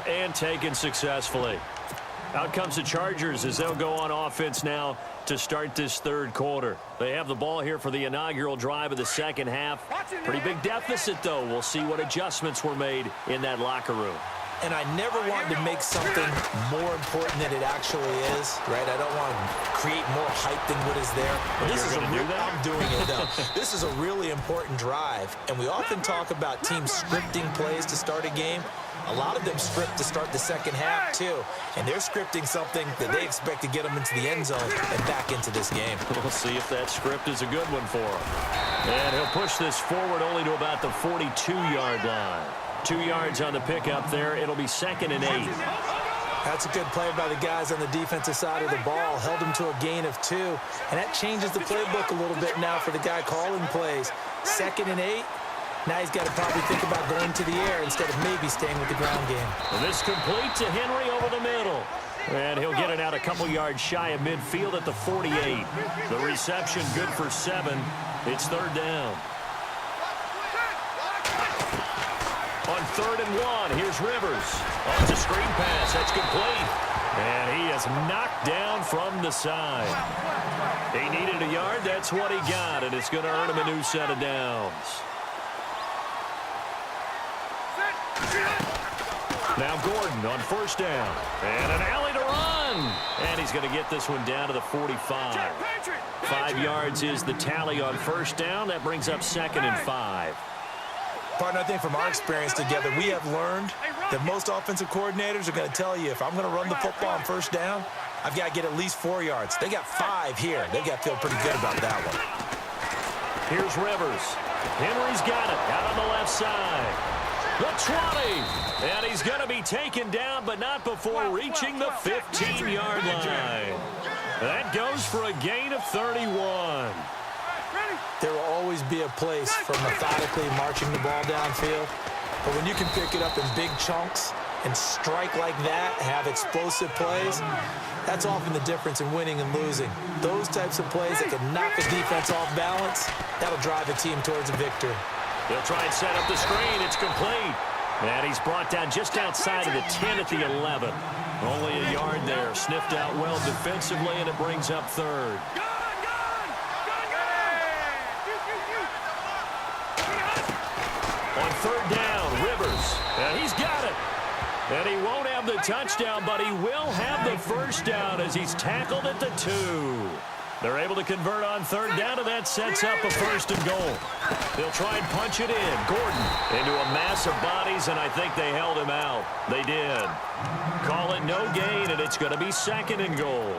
and taken successfully. Out comes the Chargers as they'll go on offense now to start this third quarter. They have the ball here for the inaugural drive of the second half. Pretty big deficit, though. We'll see what adjustments were made in that locker room. And I never want to make something more important than it actually is, right? I don't want to create more hype than what is there. But this is I'm doing it, though. This is a really important drive. And we often talk about teams scripting plays to start a game. A lot of them script to start the second half, too. And they're scripting something that they expect to get them into the end zone and back into this game. We'll see if that script is a good one for him. And he'll push this forward only to about the 42-yard line. 2 yards on the pickup there. It'll be 2nd and 8. That's a good play by the guys on the defensive side of the ball. Held him to a gain of 2. And that changes the playbook a little bit now for the guy calling plays. 2nd and 8. Now he's got to probably think about going to the air instead of maybe staying with the ground game. And this complete to Henry over the middle. And he'll get it out a couple yards shy of midfield at the 48. The reception good for 7. It's 3rd down. On 3rd and 1, here's Rivers. Oh, it's a screen pass. That's complete. And he is knocked down from the side. He needed a yard. That's what he got. And it's going to earn him a new set of downs. Now Gordon on 1st down. And an alley to run. And he's going to get this one down to the 45. 5 yards is the tally on 1st down. That brings up 2nd and 5. Partner, I think from our experience together, we have learned that most offensive coordinators are going to tell you, if I'm going to run the football on 1st down, I've got to get at least 4 yards. They got 5 here. They got to feel pretty good about that one. Here's Rivers. Henry's got it out on the left side. The 20. And he's going to be taken down, but not before reaching the 15-yard line. That goes for a gain of 31. There will always be a place for methodically marching the ball downfield. But when you can pick it up in big chunks and strike like that, have explosive plays, that's often the difference in winning and losing. Those types of plays that can knock a defense off balance, that'll drive a team towards a victory. They'll try and set up the screen. It's complete. And he's brought down just outside of the 10 at the 11. Only a yard there. Sniffed out well defensively, and it brings up 3rd. On 3rd down, Rivers. And he's got it. And he won't have the touchdown, but he will have the 1st down as he's tackled at the 2. They're able to convert on 3rd down, and that sets up a 1st and goal. They'll try and punch it in. Gordon into a mass of bodies, and I think they held him out. They did. Call it no gain, and it's going to be 2nd and goal.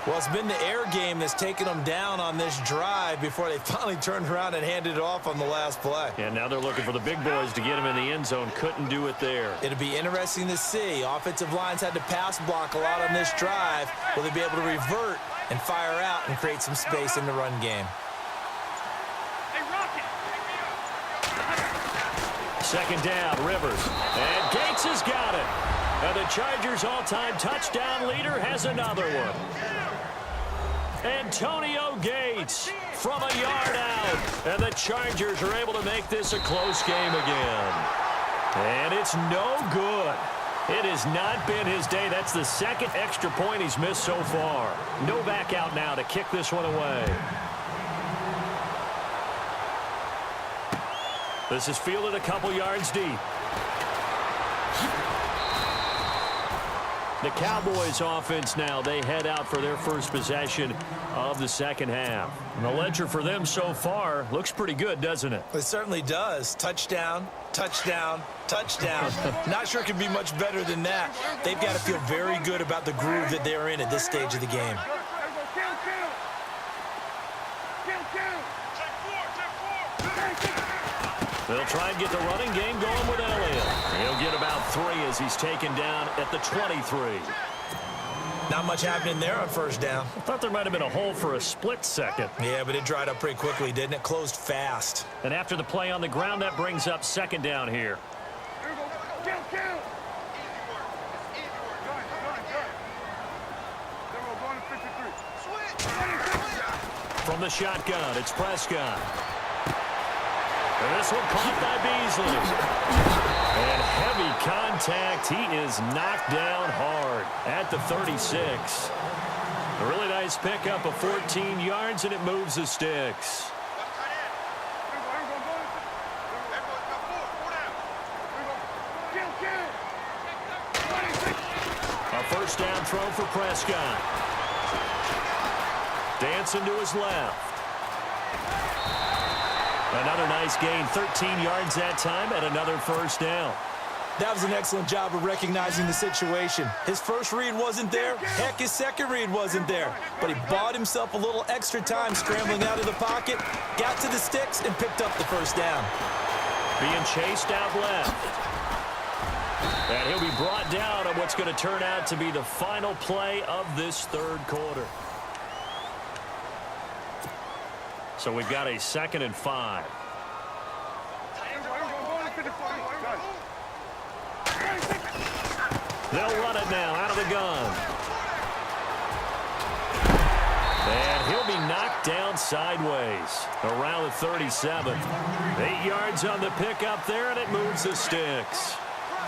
Well, it's been the air game that's taken them down on this drive before they finally turned around and handed it off on the last play. And now they're looking for the big boys to get him in the end zone. Couldn't do it there. It'll be interesting to see. Offensive lines had to pass block a lot on this drive. Will they be able to revert and fire out and create some space in the run game? 2nd down, Rivers. And Gates has got it. And the Chargers' all-time touchdown leader has another one. Antonio Gates from a yard out. And the Chargers are able to make this a close game again. And it's no good. It has not been his day. That's the 2nd extra point he's missed so far. No back out now to kick this one away. This is fielded a couple yards deep. The Cowboys offense now, they head out for their first possession of the second half. And the ledger for them so far looks pretty good, doesn't it? It certainly does. Touchdown, touchdown, touchdown. Not sure it can be much better than that. They've got to feel very good about the groove that they're in at this stage of the game. They'll try and get the running game going with Elliott. He'll get about 3 as he's taken down at the 23. Not much happening there on 1st down. I thought there might have been a hole for a split second. Yeah, but it dried up pretty quickly, didn't it? Closed fast. And after the play on the ground, that brings up 2nd down here. From the shotgun, it's Prescott. And this one caught by Beasley. And heavy contact. He is knocked down hard at the 36. A really nice pickup of 14 yards, and it moves the sticks. A first down throw for Prescott. Dancing to his left. Another nice gain, 13 yards that time, and another first down. That was an excellent job of recognizing the situation. His first read wasn't there. Heck, his second read wasn't there. But he bought himself a little extra time scrambling out of the pocket, got to the sticks, and picked up the first down. Being chased out left. And he'll be brought down on what's going to turn out to be the final play of this third quarter. So we've got a 2nd and 5. They'll run it now out of the gun. And he'll be knocked down sideways around the 37. 8 yards on the pickup there, and it moves the sticks.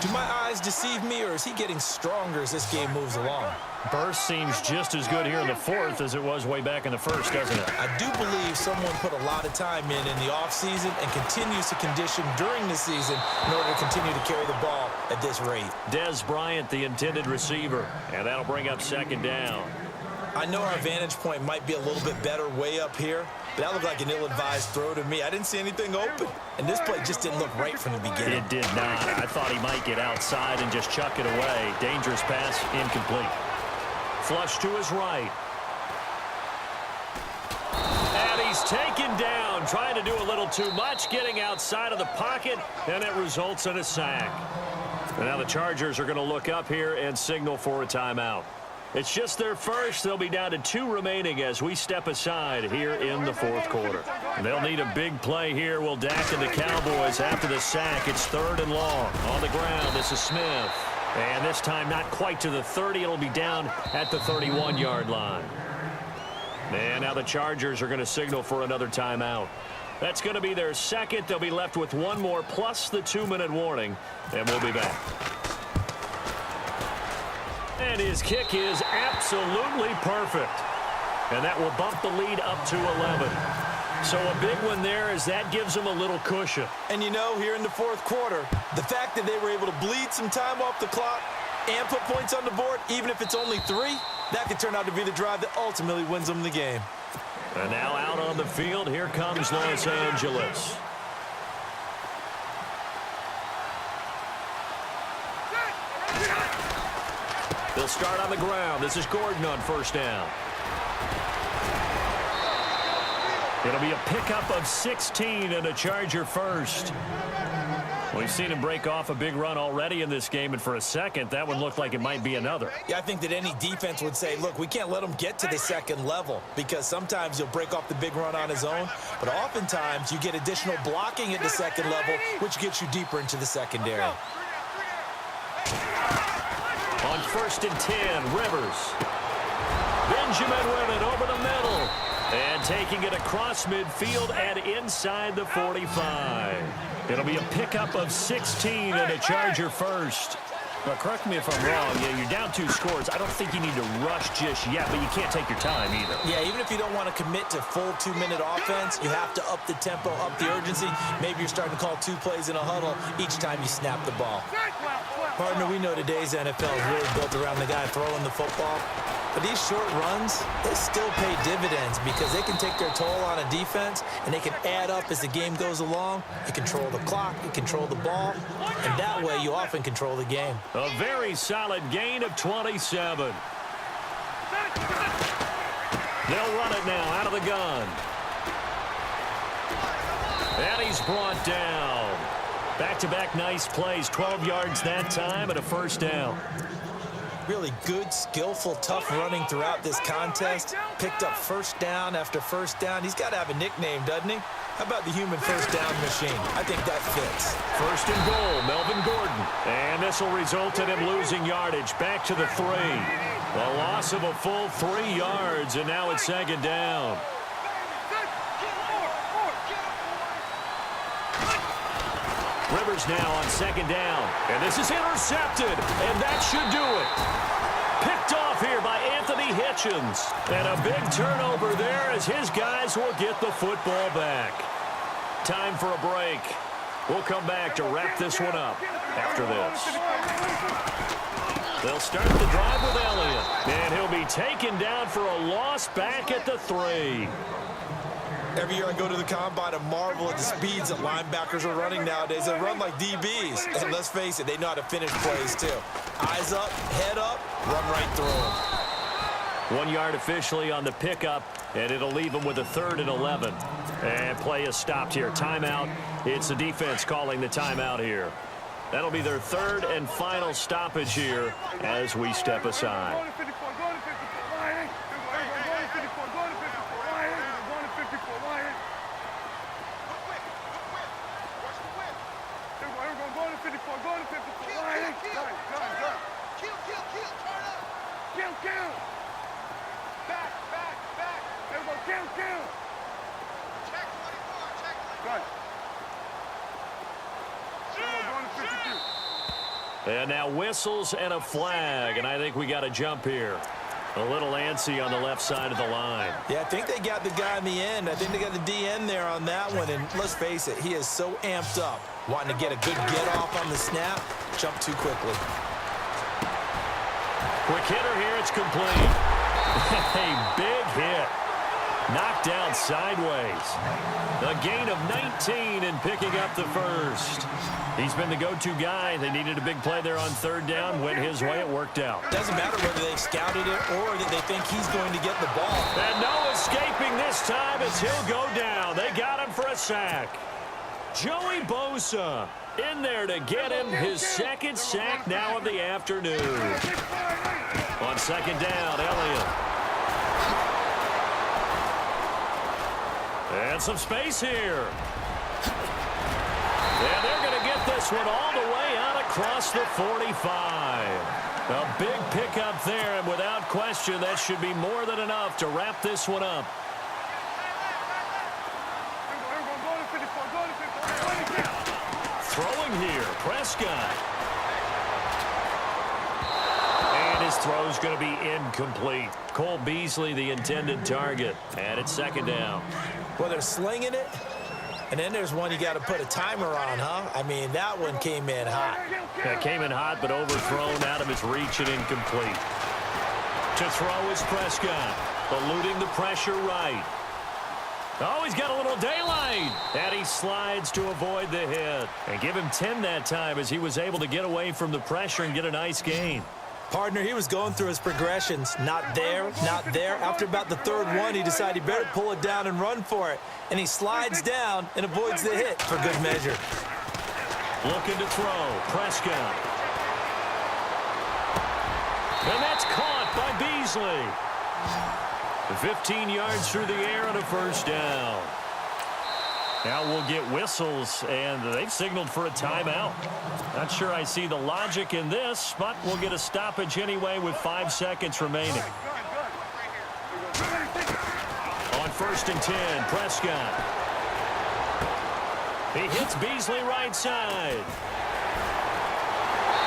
Do my eyes deceive me, or is he getting stronger as this game moves along? Burst seems just as good here in the fourth as it was way back in the first, doesn't it? I do believe someone put a lot of time in the offseason and continues to condition during the season in order to continue to carry the ball at this rate. Des Bryant, the intended receiver, and that'll bring up 2nd down. I know our vantage point might be a little bit better way up here, but that looked like an ill-advised throw to me. I didn't see anything open, and this play just didn't look right from the beginning. It did not. I thought he might get outside and just chuck it away. Dangerous pass, incomplete. Flush to his right. And he's taken down, trying to do a little too much, getting outside of the pocket, and it results in a sack. And now the Chargers are going to look up here and signal for a timeout. It's just their first. They'll be down to 2 remaining as we step aside here in the fourth quarter. They'll need a big play here. Will Dak and the Cowboys after the sack. It's 3rd and long. On the ground, this is Smith. And this time not quite to the 30. It'll be down at the 31-yard line. And now the Chargers are going to signal for another timeout. That's going to be their second. They'll be left with one more plus the 2-minute warning. And we'll be back. And his kick is absolutely perfect. And that will bump the lead up to 11. So a big one there as that gives them a little cushion. And you know, here in the fourth quarter, the fact that they were able to bleed some time off the clock and put points on the board, even if it's only 3, that could turn out to be the drive that ultimately wins them the game. And now out on the field, here comes Los Angeles. They'll start on the ground. This is Gordon on first down. It'll be a pickup of 16 and a Charger first. We've seen him break off a big run already in this game, and for a second, that one looked like it might be another. Yeah, I think that any defense would say, look, we can't let him get to the second level because sometimes he'll break off the big run on his own, but oftentimes you get additional blocking at the second level, which gets you deeper into the secondary. On 1st and 10, Rivers. Benjamin with it over the middle. And taking it across midfield and inside the 45. It'll be a pickup of 16 and a Charger first. But correct me if I'm wrong. Yeah, you're down 2 scores. I don't think you need to rush just yet, but you can't take your time either. Yeah, even if you don't want to commit to full 2-minute offense, you have to up the tempo, up the urgency. Maybe you're starting to call 2 plays in a huddle each time you snap the ball. Partner, we know today's NFL is really built around the guy throwing the football. But these short runs, they still pay dividends because they can take their toll on a defense and they can add up as the game goes along. You control the clock, you control the ball, and that way you often control the game. A very solid gain of 27. They'll run it now out of the gun. And he's brought down. Back-to-back nice plays, 12 yards that time and a first down. Really good, skillful, tough running throughout this contest. Picked up first down after first down. He's got to have a nickname, doesn't he? How about the human first down machine? I think that fits. 1st and goal, Melvin Gordon. And this will result in him losing yardage. Back to the 3. A loss of a full 3 yards, and now it's 2nd down. Rivers now on second down. And this is intercepted. And that should do it. Picked off here by Anthony Hitchens. And a big turnover there as his guys will get the football back. Time for a break. We'll come back to wrap this one up after this. They'll start the drive with Elliott. And he'll be taken down for a loss back at the 3. Every year I go to the combine and marvel at the speeds that linebackers are running nowadays. They run like DBs. And let's face it, they know how to finish plays too. Eyes up, head up, run right through them. 1 yard officially on the pickup, and it'll leave them with a 3rd and 11. And play is stopped here. Timeout. It's the defense calling the timeout here. That'll be their 3rd and final stoppage here as we step aside. And now whistles and a flag, and I think we got a jump here. A little antsy on the left side of the line. Yeah, I think they got the guy in the end. I think they got the DN there on that one, and let's face it, he is so amped up, wanting to get a good get-off on the snap, jump too quickly. Quick hitter here, it's complete. A big hit. Knocked down sideways. A gain of 19 and picking up the first. He's been the go-to guy. They needed a big play there on 3rd down. Went his way. It worked out. Doesn't matter whether they scouted it or that they think he's going to get the ball. And no escaping this time as he'll go down. They got him for a sack. Joey Bosa in there to get him his 2nd sack now of the afternoon. On 2nd down, Elliott. And some space here. And they're going to get this one all the way out across the 45. A big pickup there, and without question, that should be more than enough to wrap this one up. Throwing here, Prescott. And his throw's going to be incomplete. Cole Beasley, the intended target. And it's 2nd down. Well, they're slinging it, and then there's one you got to put a timer on, huh? I mean, that one came in hot. That came in hot, but overthrown out of his reach and incomplete. To throw is Prescott, eluding the pressure right. Oh, he's got a little daylight, and he slides to avoid the hit. And give him 10 that time as he was able to get away from the pressure and get a nice gain. Partner, he was going through his progressions. Not there, not there. After about the 3rd one, he decided he better pull it down and run for it. And he slides down and avoids the hit for good measure. Looking to throw. Prescott. And that's caught by Beasley. 15 yards through the air and a 1st down. Now we'll get whistles, and they've signaled for a timeout. Not sure I see the logic in this, but we'll get a stoppage anyway with 5 seconds remaining. On 1st and 10, Prescott. He hits Beasley right side.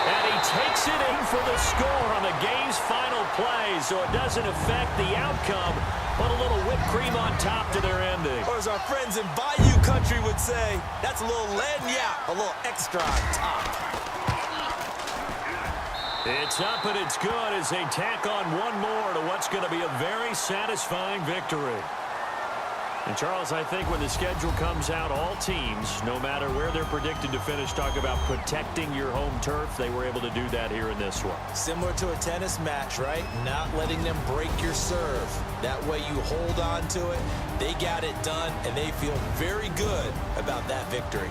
And he takes it in for the score on the game's final play, so it doesn't affect the outcome, but a little whipped cream on top to their ending. Or as our friends in Bayou Country would say, that's a little lagniappe, a little extra on top. It's up and it's good as they tack on one more to what's going to be a very satisfying victory. And, Charles, I think when the schedule comes out, all teams, no matter where they're predicted to finish, talk about protecting your home turf. They were able to do that here in this one. Similar to a tennis match, right? Not letting them break your serve. That way you hold on to it. They got it done, and they feel very good about that victory.